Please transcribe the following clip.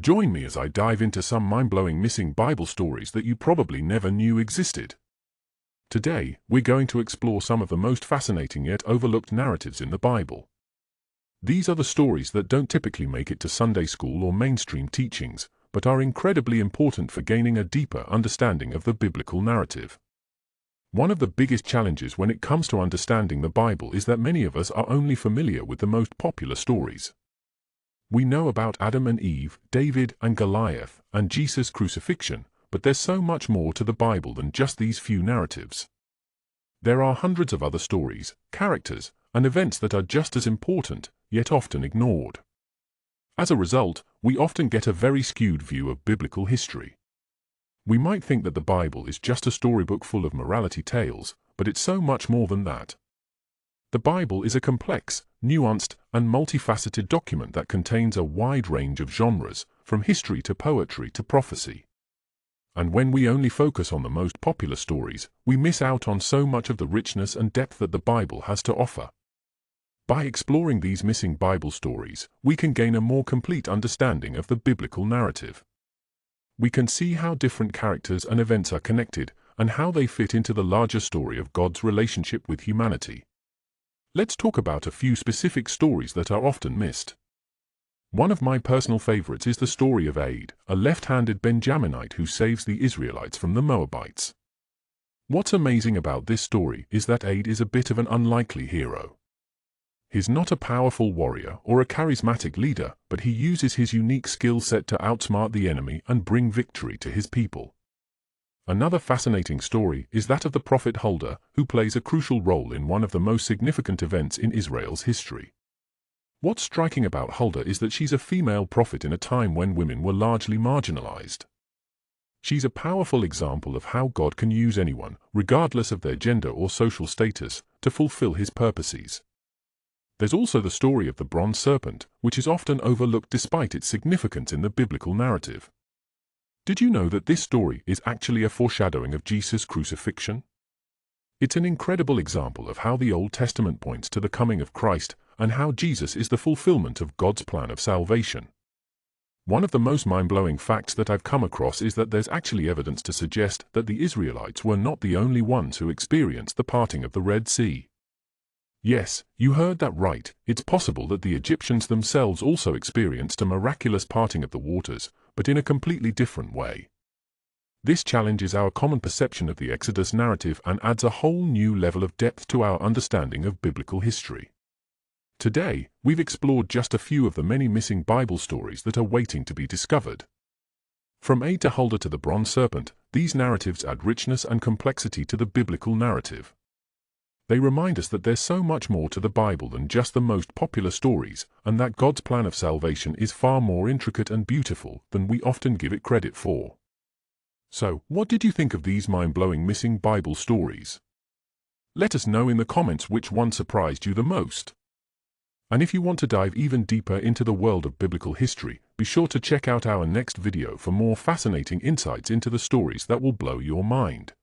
Join me as I dive into some mind-blowing missing Bible stories that you probably never knew existed. Today, we're going to explore some of the most fascinating yet overlooked narratives in the Bible. These are the stories that don't typically make it to Sunday school or mainstream teachings, but are incredibly important for gaining a deeper understanding of the biblical narrative. One of the biggest challenges when it comes to understanding the Bible is that many of us are only familiar with the most popular stories. We know about Adam and Eve, David and Goliath, and Jesus' crucifixion, but there's so much more to the Bible than just these few narratives. There are hundreds of other stories, characters, and events that are just as important, yet often ignored. As a result, we often get a very skewed view of biblical history. We might think that the Bible is just a storybook full of morality tales, but it's so much more than that. The Bible is a complex, nuanced, and multifaceted document that contains a wide range of genres, from history to poetry to prophecy. And when we only focus on the most popular stories, we miss out on so much of the richness and depth that the Bible has to offer. By exploring these missing Bible stories, we can gain a more complete understanding of the biblical narrative. We can see how different characters and events are connected, and how they fit into the larger story of God's relationship with humanity. Let's talk about a few specific stories that are often missed. One of my personal favorites is the story of Aid, a left-handed Benjaminite who saves the Israelites from the Moabites. What's amazing about this story is that Aid is a bit of an unlikely hero. He's not a powerful warrior or a charismatic leader, but he uses his unique skill set to outsmart the enemy and bring victory to his people. Another fascinating story is that of the prophet Huldah, who plays a crucial role in one of the most significant events in Israel's history. What's striking about Huldah is that she's a female prophet in a time when women were largely marginalized. She's a powerful example of how God can use anyone, regardless of their gender or social status, to fulfill his purposes. There's also the story of the bronze serpent, which is often overlooked despite its significance in the biblical narrative. Did you know that this story is actually a foreshadowing of Jesus' crucifixion? It's an incredible example of how the Old Testament points to the coming of Christ and how Jesus is the fulfillment of God's plan of salvation. One of the most mind-blowing facts that I've come across is that there's actually evidence to suggest that the Israelites were not the only ones who experienced the parting of the Red Sea. Yes, you heard that right. It's possible that the Egyptians themselves also experienced a miraculous parting of the waters, but in a completely different way. This challenges our common perception of the Exodus narrative and adds a whole new level of depth to our understanding of biblical history. Today, we've explored just a few of the many missing Bible stories that are waiting to be discovered. From Aid to Huldah to the bronze serpent, these narratives add richness and complexity to the biblical narrative. They remind us that there's so much more to the Bible than just the most popular stories, and that God's plan of salvation is far more intricate and beautiful than we often give it credit for. So, what did you think of these mind-blowing missing Bible stories? Let us know in the comments which one surprised you the most. And if you want to dive even deeper into the world of biblical history, be sure to check out our next video for more fascinating insights into the stories that will blow your mind.